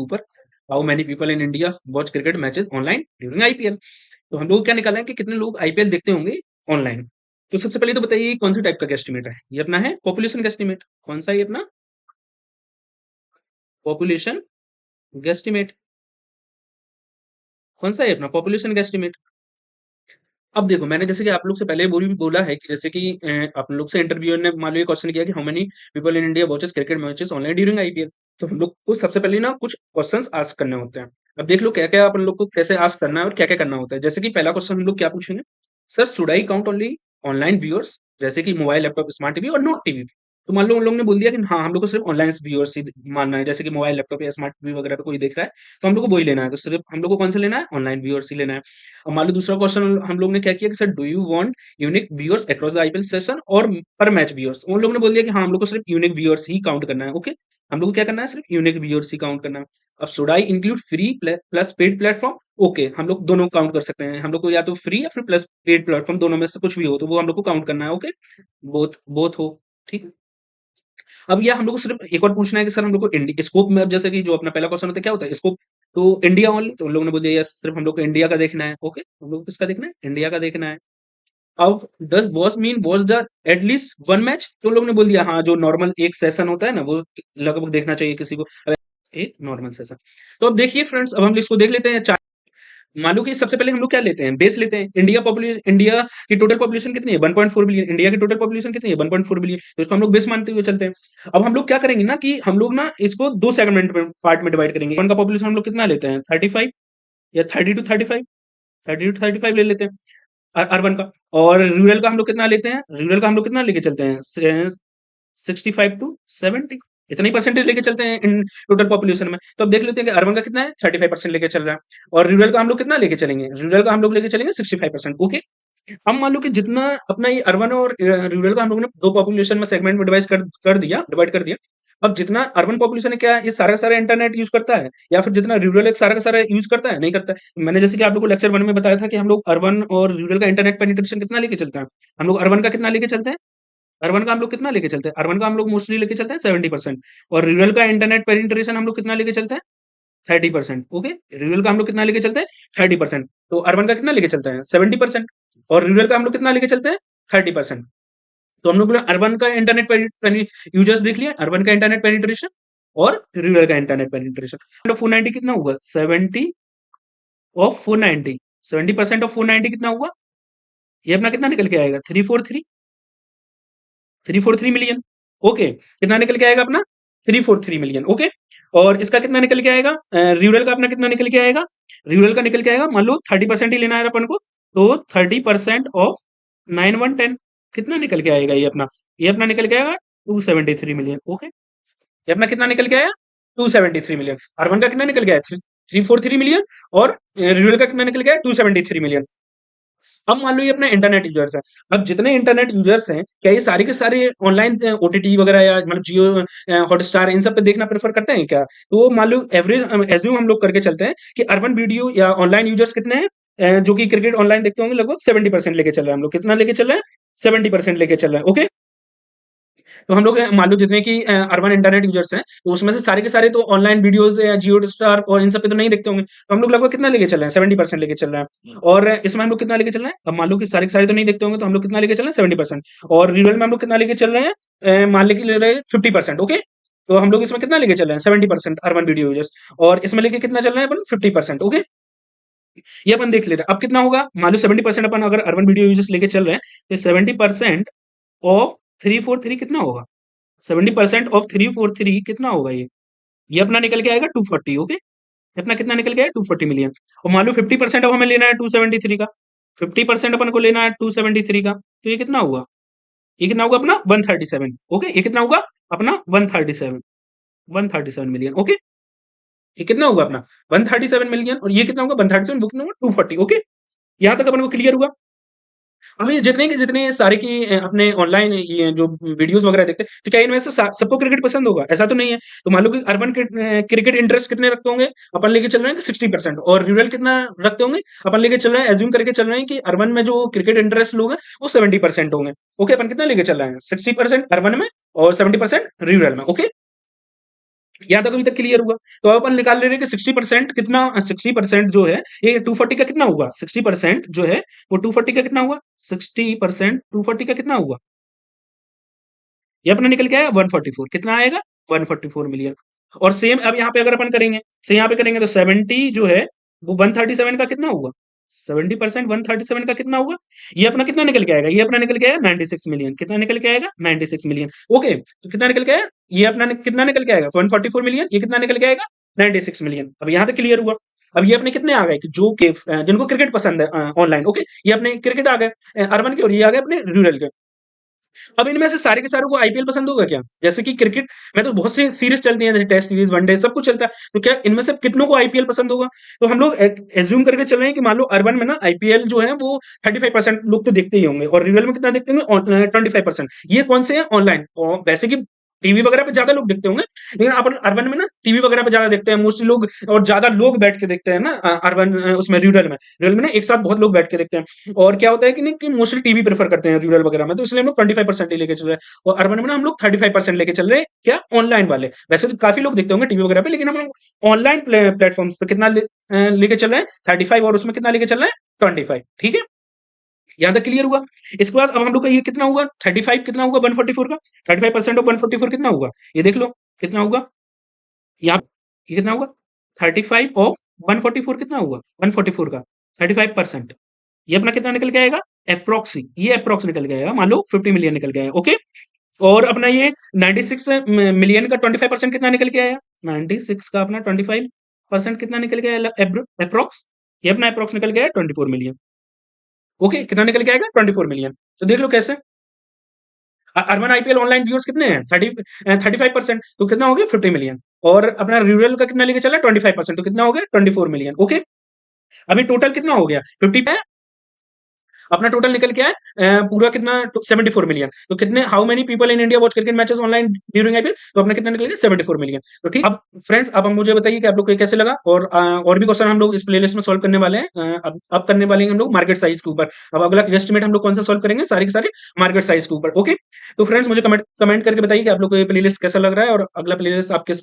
ऊपर how many people in India watch cricket matches online during IPL. तो हम लोग क्या निकाला है कि कितने लोग आईपीएल देखते होंगे ऑनलाइन। तो सबसे पहले तो बताइए कौन सी टाइप का गेस्टिमेट है? ये अपना है पॉपुलेशन गेस्टिमेट। कौन सा है ये अपना? Population guesstimate. कौन सा है अपना पॉपुलेशन गेस्टिमेट? अब देखो मैंने जैसे कि आप लोग से पहले बोला है कि जैसे कि आप लोग से इंटरव्यूअर ने मान लो ये क्वेश्चन किया कि how many people in India watches cricket matches online during IPL. तो हम लोग को सबसे पहले ना कुछ क्वेश्चंस आस्क करने होते हैं। अब देख लो क्या क्या अपन लोग को कैसे आस्क करना है और क्या क्या करना होता है। जैसे कि पहला क्वेश्चन हम लोग क्या पूछेंगे, sir should I count only online viewers, जैसे कि मोबाइल लैपटॉप स्मार्ट टीवी और नॉट टीवी। तो मान लो उन लोगों ने बोल दिया कि हाँ हम लोग को सिर्फ ऑनलाइन व्यूअर्स ही मानना है, जैसे कि मोबाइल लैपटॉप या स्मार्ट टीवी वगैरह पे कोई देख रहा है तो हम लोग को वही लेना है। तो सिर्फ हम लोग को कौन सा लेना है? ऑनलाइन व्यूअर्स ही लेना है। अब मान लो दूसरा क्वेश्चन हम लोग ने क्या किया कि sir do you want unique viewers across the IPL session और पर मैच व्यूअर्स। उन लोगों ने बोल दिया कि हाँ हम लोग को सिर्फ यूनिक व्यूअर्स ही काउंट करना है। ओके, हम लोग को क्या करना है? सिर्फ यूनिक व्यूअर्स ही काउंट करना है। अब should I include free plus paid platform? Okay, हम लोग दोनों काउंट कर सकते हैं। हम लोग को या तो फ्री या फिर प्लस पेड प्लेटफॉर्म दोनों में से कुछ भी हो तो वो हम लोग को काउंट करना है। ओके, बोथ बोथ हो। ठीक है। अब यह हम लोग को सिर्फ एक और पूछना है कि सर हम लोग को स्कोप में, अब जैसे कि जो अपना पहला क्वेश्चन होता है क्या होता है स्कोप, तो इंडिया ओनली। तो उन लोगों ने बोल दिया यस सिर्फ हम लोग को इंडिया का देखना है। ओके, हम लोग को किसका देखना है? इंडिया का देखना है। अब does watch mean watch the at least one match? तो लोग ने बोल दिया हाँ जो नॉर्मल एक सेशन होता है ना वो लगभग देखना चाहिए किसी को, एक नॉर्मल सेशन। तो अब देखिए फ्रेंड्स, अब हम इसको देख लेते हैं। मान लो कि सबसे पहले हम लोग क्या लेते हैं? बेस लेते हैं। इंडिया की टोटल पॉपुलेशन कितनी है? 1.4 बिलियन। इंडिया की टोटल पॉपुलेशन कितनी है? 1.4 बिलियन। तो इसको हम लोग बेस मानते हुए चलते हैं। अब हम लोग क्या करेंगे ना कि हम लोग ना इसको दो सेगमेंट में पार्ट में डिवाइड करेंगे। वन का पॉपुलेशन हम लोग कितना लेते हैं? 35 या 30 to 35, 30 to 35 ले लेते हैं अर्बन का। और रूरल का हम लोग कितना लेते हैं? रूरल का हम लोग कितना लेके चलते हैं? 65 to 70, इतना ही परसेंटेज लेके चलते हैं इन टोटल पॉपुलेशन में। तो अब देख लेते हैं कि अर्बन का कितना है? 35% लेके चल रहा है। और रूरल का हम लोग कितना लेके चलेंगे? रूरल का हम लोग लेके चलेंगे 65%। ओके, अब मान लो कि जितना अपना ये अर्बन और रूरल का हम लोगों ने दो पॉपुलेशन में सेगमेंट में डिवाइड कर दिया। अब जितना अर्बन पॉपुलेशन है क्या ये सारा का सारा इंटरनेट यूज करता है, या फिर जितना रूरल है सारा का सारा यूज करता है? नहीं करता है। मैंने जैसे कि आप लोग को लेक्चर 1 में बताया था कि हम लोग अर्बन और रूरल का इंटरनेट पेनिट्रेशन कितना लेके चलते हैं? हम लोग अर्बन का कितना लेके चलते हैं? अर्बन का हम लोग कितना लेके चलते हैं? अर्बन का हम लोग मोस्टली लेके चलते हैं 70%। और रूरल का इंटरनेट पेनिट्रेशन हम लोग कितना लेके चलते हैं? 30%। ओके, रूरल का हम लोग कितना लेके चलते हैं? 30%। तो अर्बन का कितना लेके चलते हैं? 70%। और रूरल का हम लोग कितना लेके चलते हैं? 30%। तो हम लोग ने अर्बन का इंटरनेट यूजर्स देख लिया, अर्बन का इंटरनेट पेनिट्रेशन और रूरल का इंटरनेट पेनिट्रेशन। 490 कितना हुआ? 70% ऑफ 490 कितना हुआ? ये अपना कितना निकल के आएगा? 343 मिलियन। ओके, कितना निकल के आएगा अपना? 343 मिलियन। ओके, और इसका कितना निकल के आएगा? रूरल का अपना कितना निकल के आएगा? रूरल का निकल के आएगा, मान लो 30% ही लेना है अपन को, तो 30% ऑफ 9110 कितना निकल के आएगा? ये अपना निकल के आएगा 273 मिलियन। ओके, ये अपना कितना निकल के आया? 273 मिलियन। अर्बन का कितना निकल गया? 343 मिलियन। और रूरल का कितना निकल गया? 273 मिलियन। अब मान लो ये अपना इंटरनेट यूजर्स है। अब जितने इंटरनेट यूजर्स हैं क्या ये सारे के सारे ऑनलाइन ओटीटी वगैरह या मतलब जियो हॉटस्टार इन सब पे देखना प्रेफर करते हैं क्या? तो मान लो एवरेज एज्यूम हम लोग करके चलते हैं कि अर्बन वीडियो या ऑनलाइन यूजर्स कितने हैं जो कि क्रिकेट ऑनलाइन देखते होंगे, लगभग 70% लेके चल रहे हैं। हम लोग कितना लेके चल रहे हैं? 70% लेके चल रहे हैं। ओके, तो हम लोग मान लो जितने की अर्बन इंटरनेट यूजर्स हैं तो उसमें से सारे के सारे तो ऑनलाइन वीडियोस या जियो स्टार और इन सब पे तो नहीं देखते होंगे। तो हम लोग लगभग कितना लेके चल रहे हैं? 70% लेके चल रहे हैं। और इसमें हम लोग कितना लेके चल रहे हैं? अब मान लो कि सारे के सारे तो नहीं देखते होंगे तो हम लोग कितना लेके चल रहे हैं? 70%। और रूरल में हम लोग कितना लेके चल रहे हैं? मान लेके ले रहे हैं 50%। ओके, तो हम लोग इसमें कितना लेके चल रहे हैं? 70% अर्बन वीडियो यूजर्स। और इसमें लेके कितना चल रहे हैं अपन? 50%। ओके, ये अपन देख ले रहे हैं। अब कितना होगा? मान लो 70% अपन अगर अर्बन वीडियो यूजर्स लेके चल रहे हैं तो 70% ऑफ 343 कितना होगा? 70% ऑफ 343 कितना होगा ये अपना निकल के आएगा 240। ओके, अपना कितना निकल गया? 240 मिलियन। और मान लो 50% अब हमें लेना है 273 का, 50% अपन को लेना है 273 का, तो ये कितना हुआ? ये कितना होगा अपना? 137। ओके, ये कितना होगा अपना? 137 मिलियन। ओके, ये कितना होगा अपना? 137 मिलियन। और ये कितना होगा? 137, वो कितना होगा? 240। ओके, यहां तक अपन को क्लियर हुआ। अब ये जितने के जितने सारे की अपने ऑनलाइन ये जो वीडियोस वगैरह देखते हैं तो क्या इनमें से सबको क्रिकेट पसंद होगा? ऐसा तो नहीं है। तो मान लो कि अर्बन क्रिकेट इंटरेस्ट कितने रखते होंगे? अपन लेके चल रहे हैं कि 60%। और रूरल कितना रखते होंगे? अपन लेके चल रहे हैं, एज्यूम करके चल रहे हैं कि अर्बन में जो क्रिकेट इंटरेस्ट लोग हैं वो 70% होंगे। ओके, अपन कितना लेके चल रहे हैं? 60% अर्बन में और 70% रूरल में। ओके, यहाँ तक अभी तक क्लियर हुआ। तो अब अपन निकाल ले रहे हैं कि 60% कितना, 60% जो है ये 240 का कितना हुआ, 60% जो है वो 240 का कितना हुआ, 60% 240 का कितना हुआ, ये अपना निकल के आया 144, कितना आएगा 144 मिलियन। और सेम अब यहाँ पे अगर अपन करेंगे, से यहाँ पे करेंगे तो 70 जो है वो 137 का कितना हुआ, 70% 137 का कितना हुआ, ये अपना कितना निकल के आएगा, ये अपना निकल के आएगा 96 मिलियन, कितना निकल के आएगा 96 मिलियन। ओके, तो कितना निकल के आया, ये अपना कितना निकल के आएगा 144 मिलियन, ये कितना निकल के आएगा 96 मिलियन। अब यहाँ तक क्लियर हुआ। अब ये अपने कितने आ गए कि जो कि जिनको क्रिकेट पसंद है ऑनलाइन, ओके, ये अपने क्रिकेट आ गए अर्बन के, और ये आ गए अपने रूरल के। अब इनमें से सारे के सारे को आईपीएल पसंद होगा क्या? जैसे कि क्रिकेट में तो बहुत सी सीरीज चलती हैं, जैसे टेस्ट सीरीज, वनडे, सब कुछ चलता है। तो क्या इनमें से कितनों को आईपीएल पसंद होगा? तो हम लोग एज्यूम करके चल रहे हैं कि मान लो अर्बन में ना आईपीएल जो है वो 35% लोग तो देखते ही होंगे, और रूरल में कितना देखते होंगे 25%। ये कौन से हैं? ऑनलाइन। और वैसे कि टीवी वगैरह पे ज्यादा लोग देखते होंगे, लेकिन अपन अर्बन में ना टीवी वगैरह पे ज्यादा देखते हैं मोस्टली लोग, और ज्यादा लोग बैठ के देखते हैं ना अर्बन, उसमें रूरल में ना एक साथ बहुत लोग बैठ के देखते हैं। और क्या होता है कि नहीं कि मोस्टली टीवी प्रेफर करते हैं रूरल वगैरह में, तो इसलिए हम लोग 25% ही लेके चल रहे हैं, और अर्बन में ना हम लोग 35% लेके चल रहे हैं, क्या ऑनलाइन वाले। वैसे तो काफी लोग देखते होंगे टीवी वगैरह पे, लेकिन हम लोग ऑनलाइन प्लेटफॉर्म्स पे कितना लेके चल रहे हैं 35, और उसमें कितना लेके चल रहे हैं 25। ठीक है, यहाँ तक क्लियर हुआ। इसके बाद अब हम लोग का ये कितना हुआ 35, कितना हुआ 144 का, 35% ऑफ 144 कितना हुआ, ये देख लो कितना हुआ, यहाँ ये कितना हुआ 35 ऑफ 144 कितना हुआ 144 का 35%, ये अपना कितना निकल के आएगा अप्रोक्सी, ये अप्रोक्स निकल के आएगा, मान लो 50 मिलियन निकल के आया। ओके, और अपना ये 96 मिलियन का 25% कितना निकल के आया, 96 का अपना 25% कितना निकल के आया अप्रोक्स, ये अपना अप्रोक्स निकल गया 24 मिलियन। ओके, कितना निकल के आएगा 24 मिलियन। तो देख लो कैसे अर्बन आईपीएल ऑनलाइन व्यूअर्स कितने हैं 35%, तो कितना हो गया 50 मिलियन, और अपना रूरल का कितना लेके चला 25%, तो कितना हो गया 24 मिलियन। ओके, अभी टोटल कितना हो गया 50 पे, अपना टोटल निकल के आया पूरा कितना 74 मिलियन। तो कितने, how many people in India watch cricket matches online during IPL, तो अपना कितना निकल गया 74 मिलियन। तो ठीक, अब फ्रेंड्स अब हम मुझे बताइए कि आप लोग को ये कैसे लगा, और भी क्वेश्चन हम लोग इस प्लेलिस्ट में सॉल्व करने वाले हैं। अब करने वाले हैं हम लोग मार्केट साइज के ऊपर। अब अगला एस्टिमेट हम लोग कौन सा सॉल्व करेंगे, सारे के सारे मार्केट साइज के ऊपर। ओके, तो फ्रेंड्स मुझे कमेंट करके बताइए कि आप लोग को ये प्लेलिस्ट कैसा लग रहा है, और अगला प्लेलिस्ट आप किस